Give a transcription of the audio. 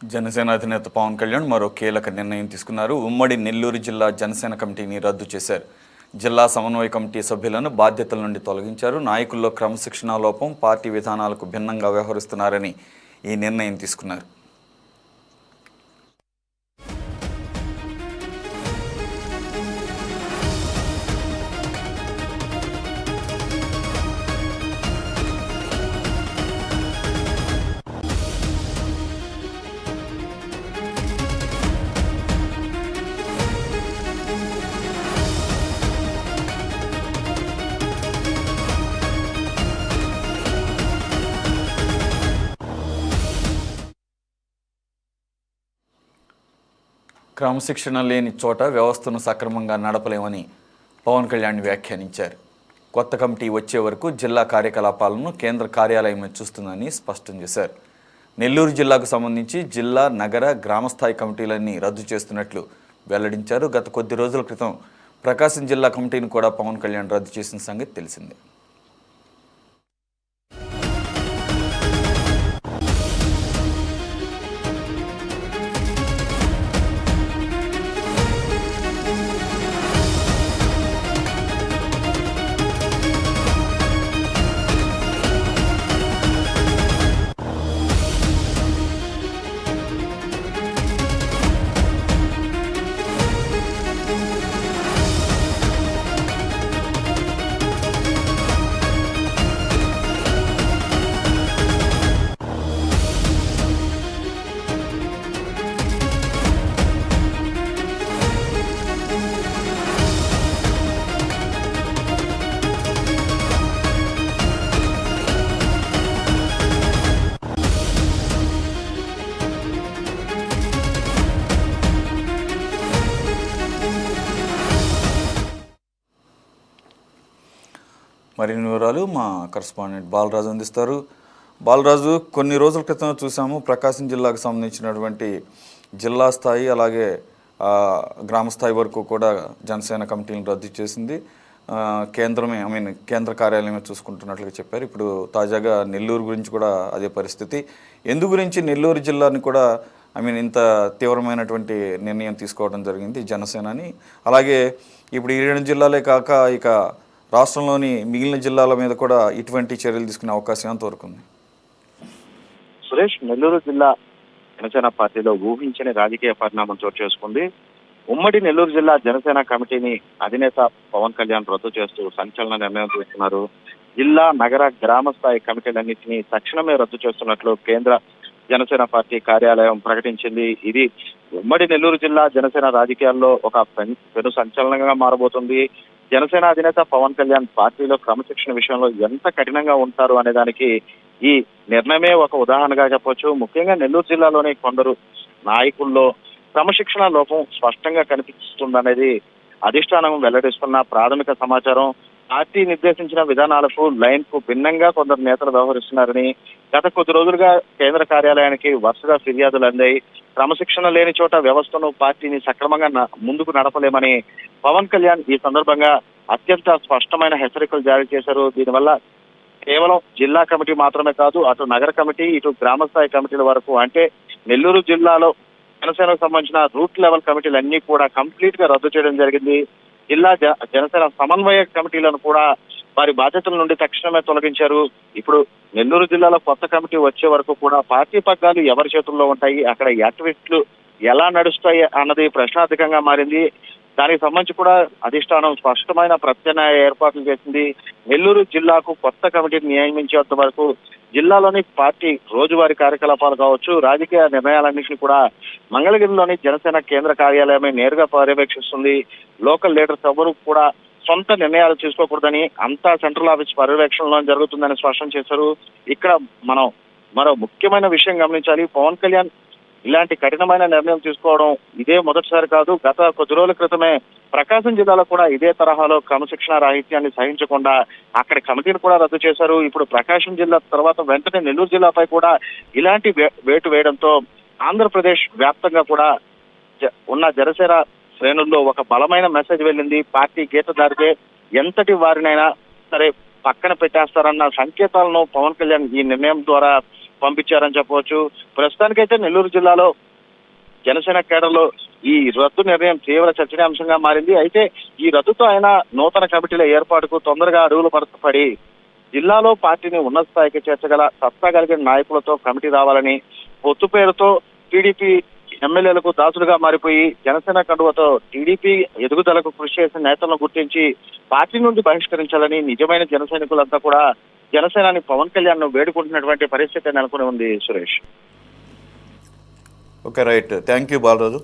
జనసేన అధినేత పవన్ కళ్యాణ్ మరో కీలక నిర్ణయం తీసుకున్నారు. ఉమ్మడి నెల్లూరు జిల్లా జనసేన కమిటీని రద్దు చేశారు. జిల్లా సమన్వయ కమిటీ సభ్యులను బాధ్యతల నుండి తొలగించారు. నాయకుల్లో క్రమశిక్షణా లోపం, పార్టీ విధానాలకు భిన్నంగా వ్యవహరిస్తున్నారని ఈ నిర్ణయం తీసుకున్నారు. క్రమశిక్షణ లేని చోట వ్యవస్థను సక్రమంగా నడపలేమని పవన్ కళ్యాణ్ వ్యాఖ్యానించారు. కొత్త కమిటీ వచ్చే వరకు జిల్లా కార్యకలాపాలను కేంద్ర కార్యాలయం చూస్తుందని స్పష్టం చేశారు. నెల్లూరు జిల్లాకు సంబంధించి జిల్లా, నగర, గ్రామస్థాయి కమిటీలన్నీ రద్దు చేస్తున్నట్లు వెల్లడించారు. గత కొద్ది రోజుల క్రితం ప్రకాశం జిల్లా కమిటీని కూడా పవన్ కళ్యాణ్ రద్దు చేసిన సంగతి తెలిసిందే. మరిన్ని వివరాలు మా కరెస్పాండెంట్ బాలరాజు అందిస్తారు. బాలరాజు, కొన్ని రోజుల క్రితం చూసాము ప్రకాశం జిల్లాకు సంబంధించినటువంటి జిల్లా స్థాయి అలాగే గ్రామ స్థాయి వరకు కూడా జనసేన కమిటీలను రద్దు చేసింది. కేంద్ర కార్యాలయమే చూసుకుంటున్నట్లుగా చెప్పారు. ఇప్పుడు తాజాగా నెల్లూరు గురించి కూడా అదే పరిస్థితి. ఎందు గురించి నెల్లూరు జిల్లాని కూడా ఇంత తీవ్రమైనటువంటి నిర్ణయం తీసుకోవడం జరిగింది జనసేనని? అలాగే ఇప్పుడు ఈ 2 జిల్లాలే కాక ఇక రాష్ట్రంలోని మిగిలిన జిల్లాల మీద కూడా ఇటువంటి చర్యలు తీసుకునే అవకాశం ఎంతవరకు ఉంది? సురేష్, నెల్లూరు జిల్లా జనసేన పార్టీలో ఊహించని రాజకీయ పరిణామం చోటు చేసుకుంది. ఉమ్మడి నెల్లూరు జిల్లా జనసేన కమిటీని అధినేత పవన్ కళ్యాణ్ రద్దు చేస్తూ సంచలన నిర్ణయం తీసుకున్నారు. జిల్లా, నగర, గ్రామ స్థాయి కమిటీలన్నింటినీ తక్షణమే రద్దు చేస్తున్నట్లు కేంద్ర జనసేన పార్టీ కార్యాలయం ప్రకటించింది. ఇది ఉమ్మడి నెల్లూరు జిల్లా జనసేన రాజకీయాల్లో ఒక పెను సంచలనంగా మారబోతుంది. జనసేన అధినేత పవన్ కళ్యాణ్ పార్టీలో క్రమశిక్షణ విషయంలో ఎంత కఠినంగా ఉంటారు అనే దానికి ఈ నిర్ణయమే ఒక ఉదాహరణగా చెప్పొచ్చు. ముఖ్యంగా నెల్లూరు జిల్లాలోని కొందరు నాయకుల్లో క్రమశిక్షణ లోపం స్పష్టంగా కనిపిస్తుందనేది అధిష్టానం వెల్లడిస్తున్న ప్రాథమిక సమాచారం. పార్టీ నిర్దేశించిన విధానాలకు, లైన్ కు భిన్నంగా కొందరు నేతలు వ్యవహరిస్తున్నారని గత కొద్ది రోజులుగా కేంద్ర కార్యాలయానికి వరుసగా ఫిర్యాదులు అందాయి. క్రమశిక్షణ లేని చోట వ్యవస్థను, పార్టీని సక్రమంగా ముందుకు నడపలేమని పవన్ కళ్యాణ్ ఈ సందర్భంగా అత్యంత స్పష్టమైన హెచ్చరికలు జారీ చేశారు. దీనివల్ల కేవలం జిల్లా కమిటీ మాత్రమే కాదు, అటు నగర కమిటీ, ఇటు గ్రామ స్థాయి కమిటీల వరకు, అంటే నెల్లూరు జిల్లాలో జనసేనకు సంబంధించిన రూట్ లెవెల్ కమిటీలన్నీ కూడా కంప్లీట్ గా రద్దు చేయడం జరిగింది. జిల్లా జనసేన సమన్వయ కమిటీలను కూడా వారి బాధ్యతల నుండి తక్షణమే తొలగించారు. ఇప్పుడు నెల్లూరు జిల్లాలో కొత్త కమిటీ వచ్చే వరకు కూడా పార్టీ పగ్గాలు ఎవరి చేతుల్లో ఉంటాయి, అక్కడ యాక్టివిస్టులు ఎలా నడుస్తాయి అన్నది ప్రశ్నార్థకంగా మారింది. దానికి సంబంధించి కూడా అధిష్టానం స్పష్టమైన ప్రత్యామ్నాయ ఏర్పాట్లు చేసింది. నెల్లూరు జిల్లాకు కొత్త కమిటీని నియమించేంత వరకు జిల్లాలోని పార్టీ రోజువారీ కార్యకలాపాలు కావచ్చు, రాజకీయ నిర్ణయాలన్నింటినీ కూడా మంగళగిరిలోని జనసేన కేంద్ర కార్యాలయమే నేరుగా పర్యవేక్షిస్తుంది. లోకల్ లీడర్స్ ఎవరు కూడా సొంత నిర్ణయాలు తీసుకోకూడదని, అంతా సెంట్రల్ ఆఫీస్ పర్యవేక్షణలో జరుగుతుందని స్పష్టం చేశారు. ఇక్కడ మనం మరో ముఖ్యమైన విషయం గమనించాలి. పవన్ కళ్యాణ్ ఇలాంటి కఠినమైన నిర్ణయం తీసుకోవడం ఇదే మొదటిసారి కాదు. గత కొద్ది రోజుల క్రితమే ప్రకాశం జిల్లాలో కూడా ఇదే తరహాలో క్రమశిక్షణ రాహిత్యాన్ని సహించకుండా అక్కడ కమిటీని కూడా రద్దు చేశారు. ఇప్పుడు ప్రకాశం జిల్లా తర్వాత వెంటనే నెల్లూరు జిల్లాపై కూడా ఇలాంటి వేటు వేయడంతో ఆంధ్రప్రదేశ్ వ్యాప్తంగా కూడా ఉన్న జనసేన శ్రేణుల్లో ఒక బలమైన మెసేజ్ వెళ్ళింది. పార్టీ గీత దారితే ఎంతటి వారినైనా సరే పక్కన పెట్టేస్తారన్న సంకేతాలను పవన్ కళ్యాణ్ ఈ నిర్ణయం ద్వారా పంపించారని చెప్పవచ్చు. ప్రస్తుతానికైతే నెల్లూరు జిల్లాలో జనసేన కేడర్లో ఈ రద్దు నిర్ణయం తీవ్ర చర్చనీయాంశంగా మారింది. అయితే ఈ రద్దుతో ఆయన నూతన కమిటీల ఏర్పాటుకు తొందరగా అడుగులు పడి జిల్లాలో పార్టీని ఉన్నత స్థాయికి చేర్చగల సత్తా కలిగిన నాయకులతో కమిటీ రావాలని, పొత్తు పేరుతో టీడీపీ ఎమ్మెల్యేలకు దాసులుగా మారిపోయి జనసేన కండువతో టీడీపీ ఎదుగుదలకు కృషి చేసిన నేతలను గుర్తించి పార్టీ నుండి బహిష్కరించాలని నిజమైన జన సైనికులంతా కూడా జనసేనాని పవన్ కళ్యాణ్ ను వేడుకుంటున్నటువంటి పరిస్థితి నెలకొని ఉంది. Suresh. Okay, right. Thank you Balaraju.